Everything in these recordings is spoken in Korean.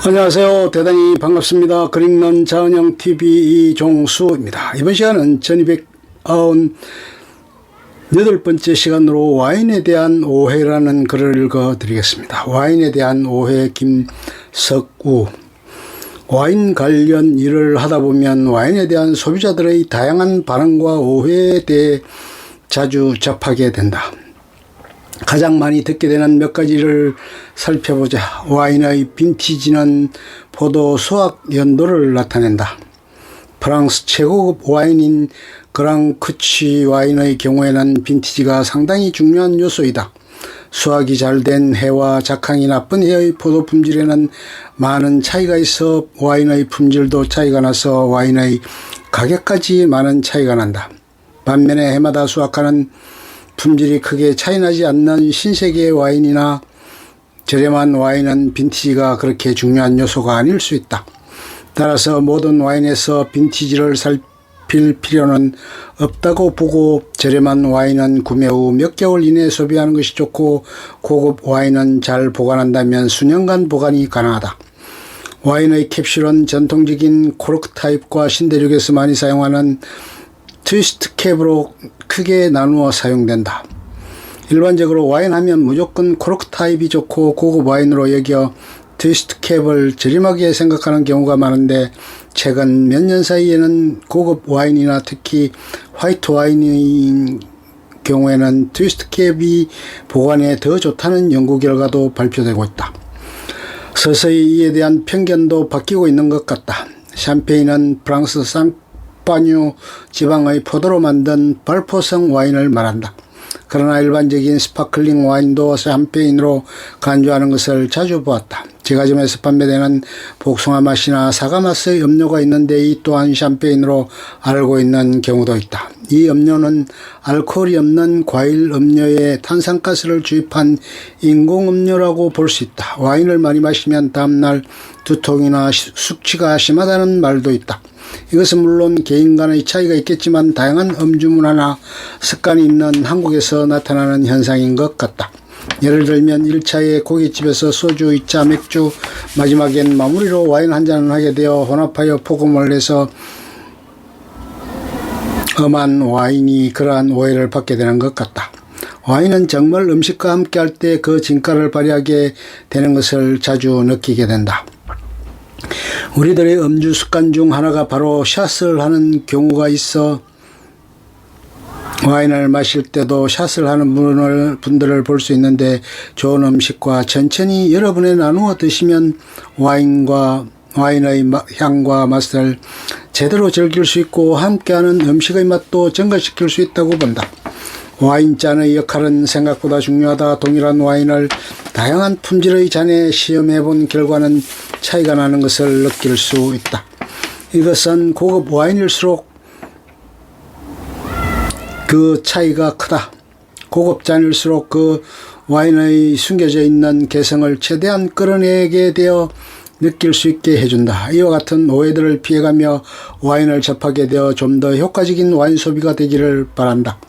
안녕하세요. 대단히 반갑습니다. 그릭넌 자은영TV 이종수입니다. 이번 시간은 1298번째 시간으로 와인에 대한 오해라는 글을 읽어드리겠습니다. 와인에 대한 오해 김석우. 와인 관련 일을 하다보면 와인에 대한 소비자들의 다양한 반응과 오해에 대해 자주 접하게 된다. 가장 많이 듣게 되는 몇 가지를 살펴보자. 와인의 빈티지는 포도 수확 연도를 나타낸다. 프랑스 최고급 와인인 그랑크치 와인의 경우에는 빈티지가 상당히 중요한 요소이다. 수확이 잘 된 해와 작황이 나쁜 해의 포도 품질에는 많은 차이가 있어 와인의 품질도 차이가 나서 와인의 가격까지 많은 차이가 난다. 반면에 해마다 수확하는 품질이 크게 차이나지 않는 신세계 와인이나 저렴한 와인은 빈티지가 그렇게 중요한 요소가 아닐 수 있다. 따라서 모든 와인에서 빈티지를 살필 필요는 없다고 보고, 저렴한 와인은 구매 후 몇 개월 이내에 소비하는 것이 좋고, 고급 와인은 잘 보관한다면 수년간 보관이 가능하다. 와인의 캡슐은 전통적인 코르크 타입과 신대륙에서 많이 사용하는 트위스트 캡으로 크게 나누어 사용된다. 일반적으로 와인 하면 무조건 코르크 타입이 좋고 고급 와인으로 여겨 트위스트 캡을 저렴하게 생각하는 경우가 많은데, 최근 몇 년 사이에는 고급 와인이나 특히 화이트 와인의 경우에는 트위스트 캡이 보관에 더 좋다는 연구 결과도 발표되고 있다. 서서히 이에 대한 편견도 바뀌고 있는 것 같다. 샴페인은 프랑스 상파뉴 지방의 포도로 만든 발포성 와인을 말한다. 그러나 일반적인 스파클링 와인도 샴페인으로 간주하는 것을 자주 보았다. 제과점에서 판매되는 복숭아 맛이나 사과 맛의 음료가 있는데, 이 또한 샴페인으로 알고 있는 경우도 있다. 이 음료는 알코올이 없는 과일 음료에 탄산가스를 주입한 인공음료라고 볼 수 있다. 와인을 많이 마시면 다음날 두통이나 숙취가 심하다는 말도 있다. 이것은 물론 개인 간의 차이가 있겠지만 다양한 음주 문화나 습관이 있는 한국에서 나타나는 현상인 것 같다. 예를 들면 1차에 고깃집에서 소주, 2차 맥주, 마지막엔 마무리로 와인 한 잔을 하게 되어 혼합하여 포금을 해서 엄한 와인이 그러한 오해를 받게 되는 것 같다. 와인은 정말 음식과 함께 할 때 그 진가를 발휘하게 되는 것을 자주 느끼게 된다. 우리들의 음주 습관 중 하나가 바로 샷을 하는 경우가 있어, 와인을 마실 때도 샷을 하는 분들을 볼 수 있는데, 좋은 음식과 천천히 여러 번에 나누어 드시면 와인의 향과 맛을 제대로 즐길 수 있고, 함께하는 음식의 맛도 증가시킬 수 있다고 본다. 와인잔의 역할은 생각보다 중요하다. 동일한 와인을 다양한 품질의 잔에 시험해 본 결과는 차이가 나는 것을 느낄 수 있다. 이것은 고급 와인일수록 그 차이가 크다. 고급 잔일수록 그 와인의 숨겨져 있는 개성을 최대한 끌어내게 되어 느낄 수 있게 해준다. 이와 같은 오해들을 피해가며 와인을 접하게 되어 좀 더 효과적인 와인 소비가 되기를 바란다.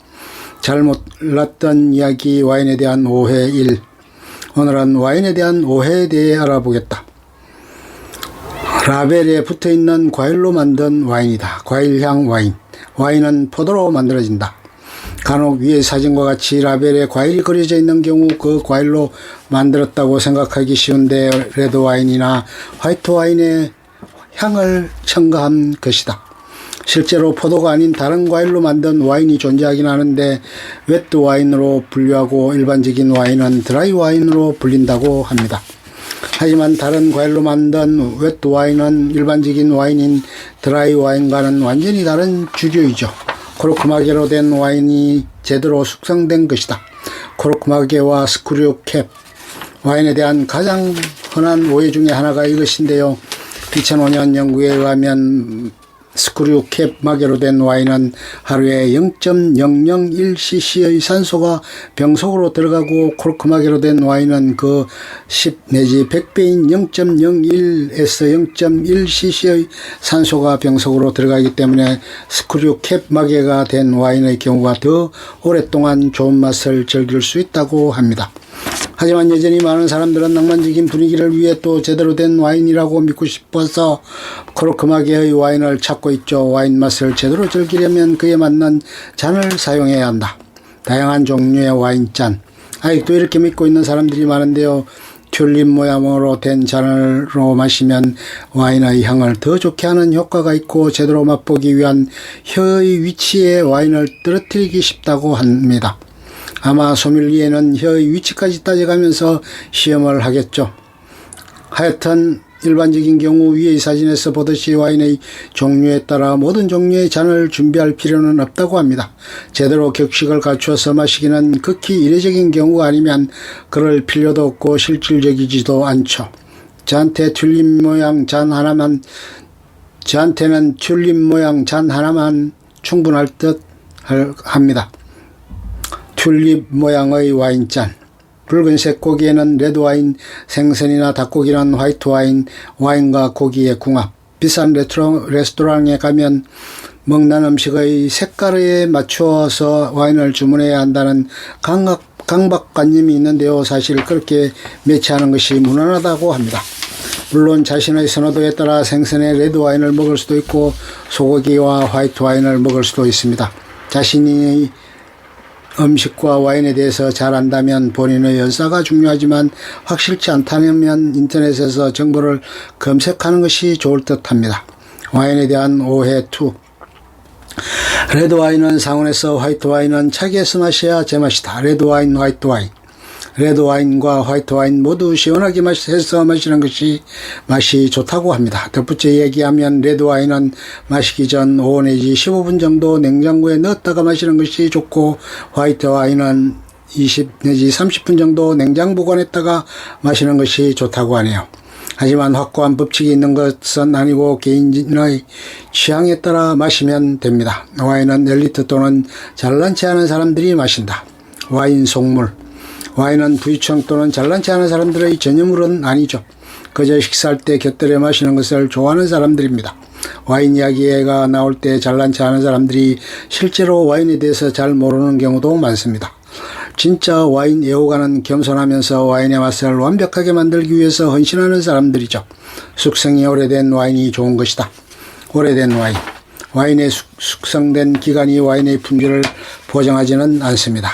잘 몰랐던 이야기, 와인에 대한 오해 1. 오늘은 와인에 대한 오해에 대해 알아보겠다. 라벨에 붙어있는 과일로 만든 와인이다. 과일향 와인. 와인은 포도로 만들어진다. 간혹 위의 사진과 같이 라벨에 과일이 그려져 있는 경우 그 과일로 만들었다고 생각하기 쉬운데, 레드 와인이나 화이트 와인의 향을 첨가한 것이다. 실제로 포도가 아닌 다른 과일로 만든 와인이 존재하긴 하는데, 웨트 와인으로 분류하고 일반적인 와인은 드라이 와인으로 불린다고 합니다. 하지만 다른 과일로 만든 웨트 와인은 일반적인 와인인 드라이 와인과는 완전히 다른 주류이죠. 코르크마개로 된 와인이 제대로 숙성된 것이다. 코르크마개와 스크류 캡. 와인에 대한 가장 흔한 오해 중에 하나가 이것인데요. 2005년 연구에 의하면 스크류 캡 마개로 된 와인은 하루에 0.001cc의 산소가 병속으로 들어가고, 코르크 마개로 된 와인은 그 10 내지 100배인 0.01에서 0.1cc의 산소가 병속으로 들어가기 때문에 스크류 캡 마개가 된 와인의 경우가 더 오랫동안 좋은 맛을 즐길 수 있다고 합니다. 하지만 여전히 많은 사람들은 낭만적인 분위기를 위해 또 제대로 된 와인이라고 믿고 싶어서 코르크마게의 와인을 찾고 있죠. 와인 맛을 제대로 즐기려면 그에 맞는 잔을 사용해야 한다. 다양한 종류의 와인잔. 아직도 이렇게 믿고 있는 사람들이 많은데요. 튤립 모양으로 된 잔으로 마시면 와인의 향을 더 좋게 하는 효과가 있고 제대로 맛보기 위한 혀의 위치에 와인을 떨어뜨리기 쉽다고 합니다. 아마 소믈리에는 혀의 위치까지 따져가면서 시험을 하겠죠. 하여튼 일반적인 경우 위의 사진에서 보듯이 와인의 종류에 따라 모든 종류의 잔을 준비할 필요는 없다고 합니다. 제대로 격식을 갖추어서 마시기는 극히 이례적인 경우가 아니면 그럴 필요도 없고 실질적이지도 않죠. 저한테는 튤립 모양 잔 하나만 충분할 듯 합니다. 튤립 모양의 와인잔. 붉은색 고기에는 레드와인, 생선이나 닭고기는 화이트와인, 와인과 고기의 궁합. 비싼 레스토랑에 가면 먹는 음식의 색깔에 맞추어서 와인을 주문해야 한다는 강박관념이 있는데요. 사실 그렇게 매치하는 것이 무난하다고 합니다. 물론 자신의 선호도에 따라 생선의 레드와인을 먹을 수도 있고 소고기와 화이트와인을 먹을 수도 있습니다. 자신이 음식과 와인에 대해서 잘 안다면 본인의 열사가 중요하지만 확실치 않다면 인터넷에서 정보를 검색하는 것이 좋을 듯 합니다. 와인에 대한 오해 2. 레드와인은 상온에서, 화이트와인은 차게서 마셔야 제맛이다. 레드와인, 화이트와인. 레드와인과 화이트와인 모두 시원하게 해서 마시는 것이 맛이 좋다고 합니다. 덧붙여 얘기하면 레드와인은 마시기 전 5 내지 15분 정도 냉장고에 넣었다가 마시는 것이 좋고 화이트와인은 20 내지 30분 정도 냉장 보관했다가 마시는 것이 좋다고 하네요. 하지만 확고한 법칙이 있는 것은 아니고 개인의 취향에 따라 마시면 됩니다. 와인은 엘리트 또는 잘난치 않은 사람들이 마신다. 와인 속물. 와인은 부유층 또는 잘난치 않은 사람들의 전유물은 아니죠. 그저 식사할 때 곁들여 마시는 것을 좋아하는 사람들입니다. 와인 이야기가 나올 때 잘난치 않은 사람들이 실제로 와인에 대해서 잘 모르는 경우도 많습니다. 진짜 와인 애호가는 겸손하면서 와인의 맛을 완벽하게 만들기 위해서 헌신하는 사람들이죠. 숙성이 오래된 와인이 좋은 것이다. 오래된 와인. 와인의 숙성된 기간이 와인의 품질을 보장하지는 않습니다.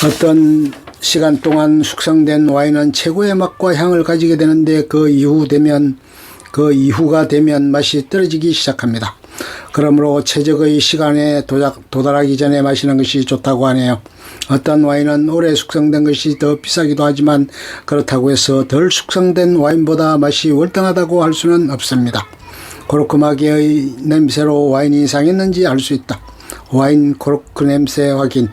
어떤 시간 동안 숙성된 와인은 최고의 맛과 향을 가지게 되는데 그 이후가 되면 맛이 떨어지기 시작합니다. 그러므로 최적의 시간에 도달하기 전에 마시는 것이 좋다고 하네요. 어떤 와인은 오래 숙성된 것이 더 비싸기도 하지만 그렇다고 해서 덜 숙성된 와인보다 맛이 월등하다고 할 수는 없습니다. 코르크마게의 냄새로 와인이 상했는지 알 수 있다. 와인 코르크 냄새 확인.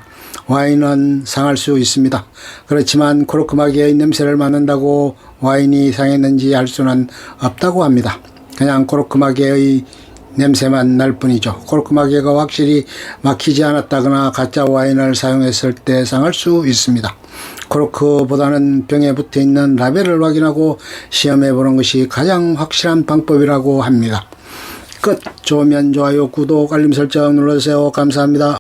와인은 상할 수 있습니다. 그렇지만 코르크마게의 냄새를 맡는다고 와인이 상했는지 알 수는 없다고 합니다. 그냥 코르크마게의 냄새만 날 뿐이죠. 코르크마게가 확실히 막히지 않았다거나 가짜 와인을 사용했을 때 상할 수 있습니다. 코르크보다는 병에 붙어있는 라벨을 확인하고 시험해보는 것이 가장 확실한 방법이라고 합니다. 끝. 좋으면 좋아요, 구독, 알림 설정 눌러주세요. 감사합니다.